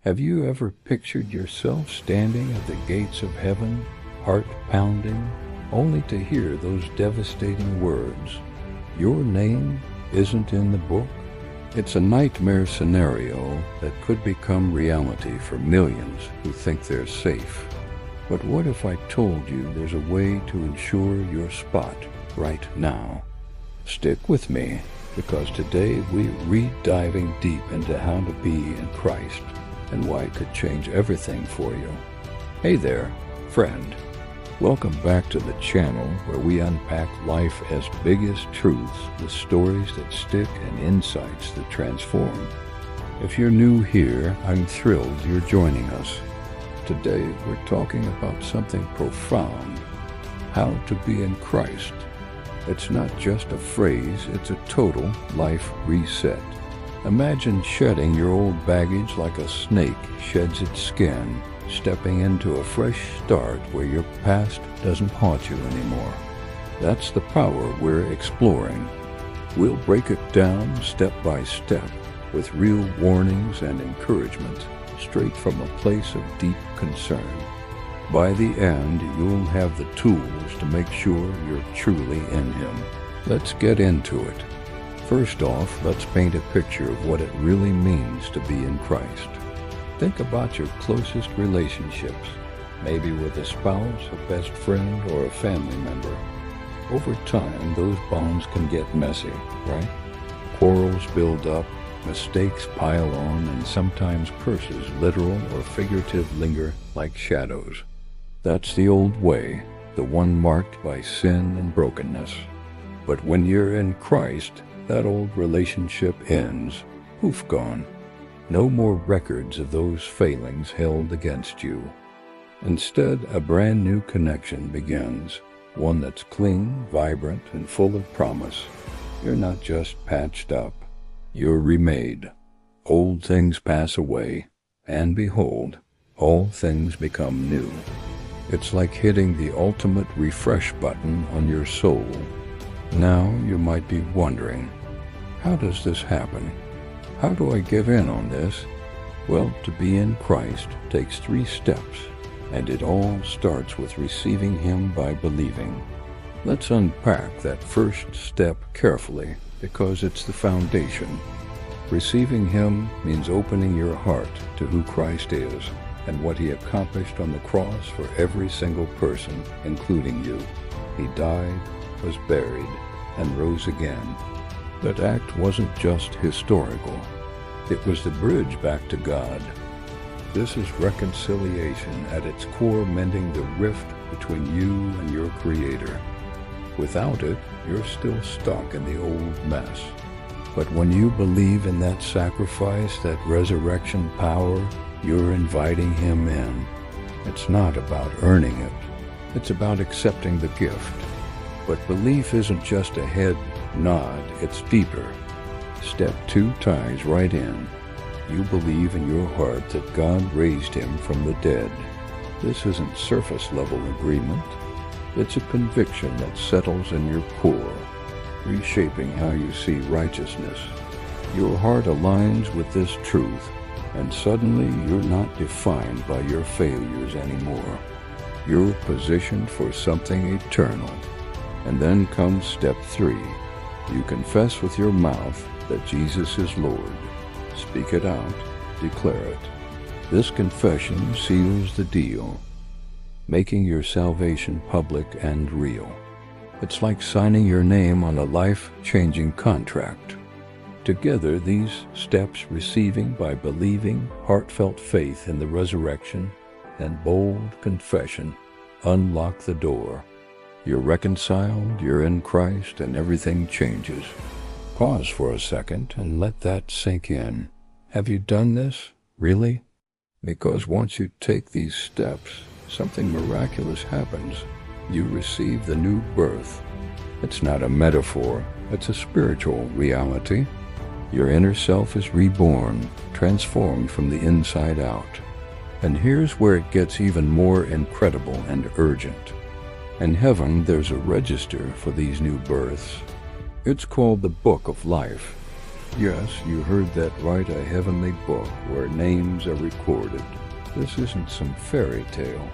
Have you ever pictured yourself standing at the gates of heaven, heart pounding, only to hear those devastating words, "Your name isn't in the book"? It's a nightmare scenario that could become reality for millions who think they're safe. But what if I told you there's a way to ensure your spot right now? Stick with me, because today we're diving deep into how to be in Christ and why it could change everything for you. Hey there, friend. Welcome back to the channel where we unpack life as biggest truths with stories that stick and insights that transform. If you're new here, I'm thrilled you're joining us. Today we're talking about something profound, how to be in Christ. It's not just a phrase, it's a total life reset. Imagine shedding your old baggage like a snake sheds its skin, stepping into a fresh start where your past doesn't haunt you anymore. That's the power we're exploring. We'll break it down step by step with real warnings and encouragement, straight from a place of deep concern. By the end, you'll have the tools to make sure you're truly in Him. Let's get into it. First off, let's paint a picture of what it really means to be in Christ. Think about your closest relationships, maybe with a spouse, a best friend, or a family member. Over time, those bonds can get messy, right? Quarrels build up, mistakes pile on, and sometimes curses, literal or figurative, linger like shadows. That's the old way, the one marked by sin and brokenness. But when you're in Christ, that old relationship ends. Poof, gone. No more records of those failings held against you. Instead, a brand new connection begins, one that's clean, vibrant, and full of promise. You're not just patched up, you're remade. Old things pass away, and behold, all things become new. It's like hitting the ultimate refresh button on your soul. Now you might be wondering, how does this happen? How do I give in on this? Well, to be in Christ takes 3 steps, and it all starts with receiving Him by believing. Let's unpack that first step carefully, because it's the foundation. Receiving Him means opening your heart to who Christ is and what He accomplished on the cross for every single person, including you. He died, was buried, and rose again. That act wasn't just historical. It was the bridge back to God. This is reconciliation at its core, mending the rift between you and your Creator. Without it, you're still stuck in the old mess. But when you believe in that sacrifice, that resurrection power, you're inviting Him in. It's not about earning it. It's about accepting the gift. But belief isn't just a head nod, it's deeper. Step 2 ties right in. You believe in your heart that God raised Him from the dead. This isn't surface-level agreement. It's a conviction that settles in your core, reshaping how you see righteousness. Your heart aligns with this truth, and suddenly you're not defined by your failures anymore. You're positioned for something eternal. And then comes step 3. You confess with your mouth that Jesus is Lord. Speak it out, declare it. This confession seals the deal, making your salvation public and real. It's like signing your name on a life-changing contract. Together, these steps, receiving by believing, heartfelt faith in the resurrection, and bold confession, unlock the door. You're reconciled, you're in Christ, and everything changes. Pause for a second and let that sink in. Have you done this? Really? Because once you take these steps, something miraculous happens. You receive the new birth. It's not a metaphor, it's a spiritual reality. Your inner self is reborn, transformed from the inside out. And here's where it gets even more incredible and urgent. In heaven, there's a register for these new births. It's called the Book of Life. Yes, you heard that right, a heavenly book where names are recorded. This isn't some fairy tale.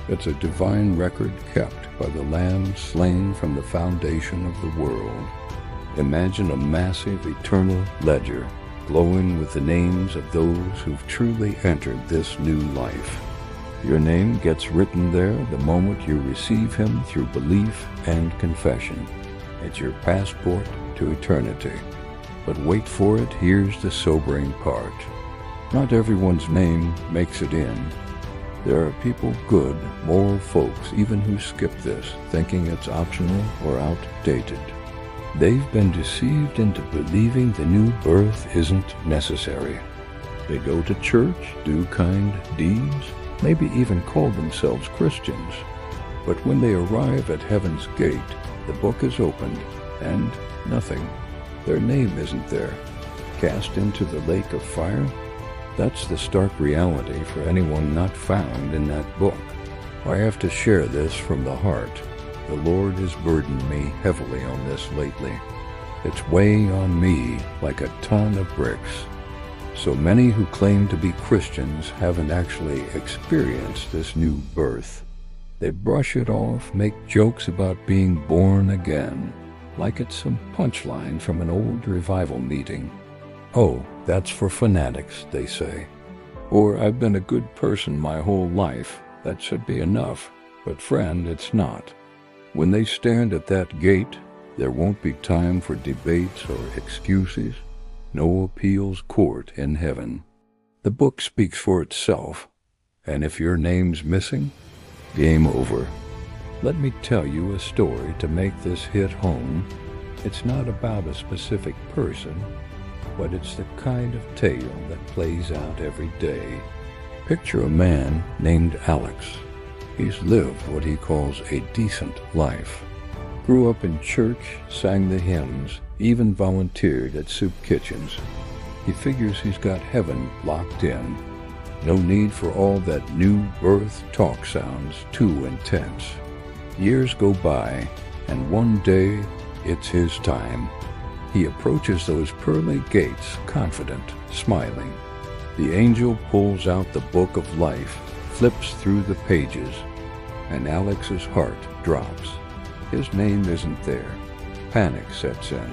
It's a divine record kept by the Lamb slain from the foundation of the world. Imagine a massive eternal ledger glowing with the names of those who've truly entered this new life. Your name gets written there the moment you receive Him through belief and confession. It's your passport to eternity. But wait for it, here's the sobering part. Not everyone's name makes it in. There are people, good, moral folks, even who skip this, thinking it's optional or outdated. They've been deceived into believing the new birth isn't necessary. They go to church, do kind deeds, maybe even call themselves Christians. But when they arrive at heaven's gate, the book is opened, and nothing. Their name isn't there. Cast into the lake of fire? That's the stark reality for anyone not found in that book. I have to share this from the heart. The Lord has burdened me heavily on this lately. It's weighing on me like a ton of bricks. So many who claim to be Christians haven't actually experienced this new birth. They brush it off, make jokes about being born again, like it's some punchline from an old revival meeting. Oh, that's for fanatics, they say. Or, I've been a good person my whole life. That should be enough. But friend, it's not. When they stand at that gate, there won't be time for debates or excuses. No appeals court in heaven. The book speaks for itself. And if your name's missing, game over. Let me tell you a story to make this hit home. It's not about a specific person, but it's the kind of tale that plays out every day. Picture a man named Alex. He's lived what he calls a decent life. Grew up in church, sang the hymns, even volunteered at soup kitchens. He figures he's got heaven locked in. No need for all that new birth talk sounds too intense. Years go by, and one day it's his time. He approaches those pearly gates confident, smiling. The angel pulls out the book of life, flips through the pages, and Alex's heart drops. His name isn't there. Panic sets in.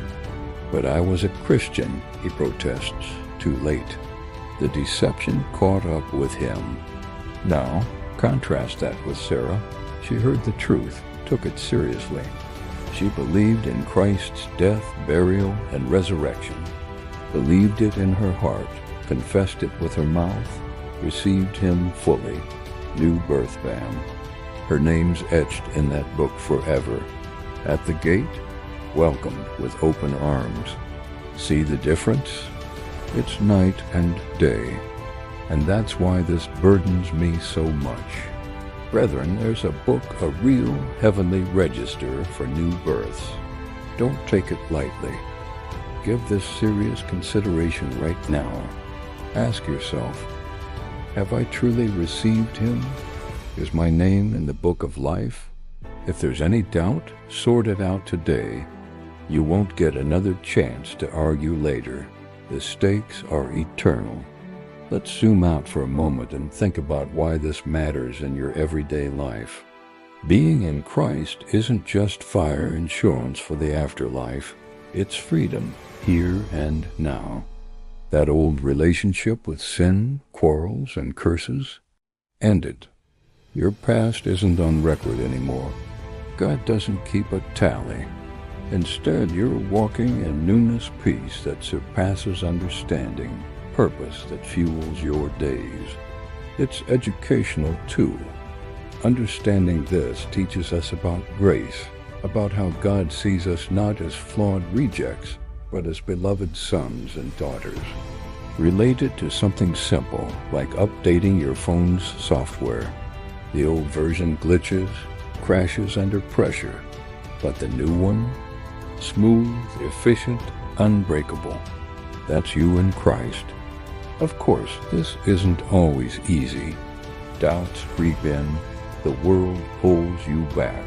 But I was a Christian, he protests, too late. The deception caught up with him. Now, contrast that with Sarah. She heard the truth, took it seriously. She believed in Christ's death, burial, and resurrection. Believed it in her heart, confessed it with her mouth, received Him fully. New birth bam. Her name's etched in that book forever. At the gate, welcomed with open arms. See the difference? It's night and day, and that's why this burdens me so much. Brethren, there's a book, a real heavenly register for new births. Don't take it lightly. Give this serious consideration right now. Ask yourself, have I truly received Him? Is my name in the book of life? If there's any doubt, sort it out today. You won't get another chance to argue later. The stakes are eternal. Let's zoom out for a moment and think about why this matters in your everyday life. Being in Christ isn't just fire insurance for the afterlife. It's freedom, here and now. That old relationship with sin, quarrels, and curses, end it. Your past isn't on record anymore. God doesn't keep a tally. Instead, you're walking in newness peace that surpasses understanding, purpose that fuels your days. It's educational, too. Understanding this teaches us about grace, about how God sees us not as flawed rejects, but as beloved sons and daughters. Relate it to something simple, like updating your phone's software. The old version glitches, crashes under pressure, but the new one? Smooth, efficient, unbreakable. That's you in Christ. Of course, this isn't always easy. Doubts creep in. The world pulls you back.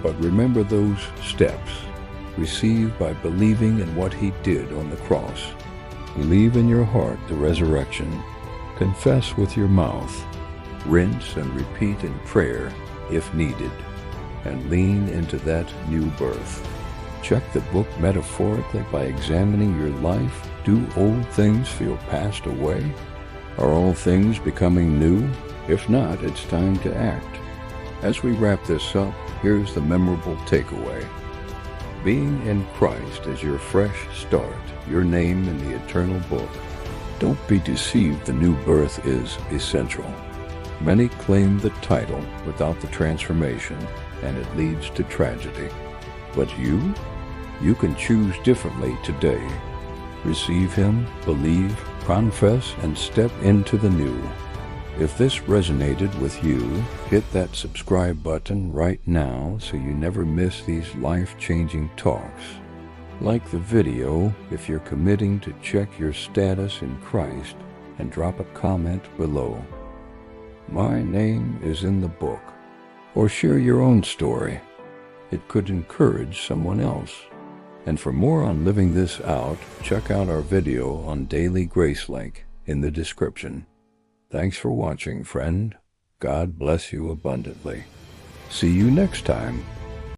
But remember those steps. receive by believing in what he did on the cross. Believe in your heart the resurrection. Confess with your mouth. Rinse and repeat in prayer if needed, and lean into that new birth. Check the book metaphorically by examining your life. Do old things feel passed away? Are all things becoming new? If not, it's time to act. As we wrap this up, here's the memorable takeaway. Being in Christ is your fresh start, your name in the eternal book. Don't be deceived, the new birth is essential. Many claim the title without the transformation, and it leads to tragedy. But you can choose differently today. Receive him, believe, confess, and step into the new. If this resonated with you, hit that subscribe button right now so you never miss these life-changing talks. Like the video if you're committing to check your status in Christ, and drop a comment below. My name is in the book. Or share your own story. It could encourage someone else. And for more on living this out, check out our video on Daily Grace link in the description. Thanks for watching, friend. God bless you abundantly. See you next time.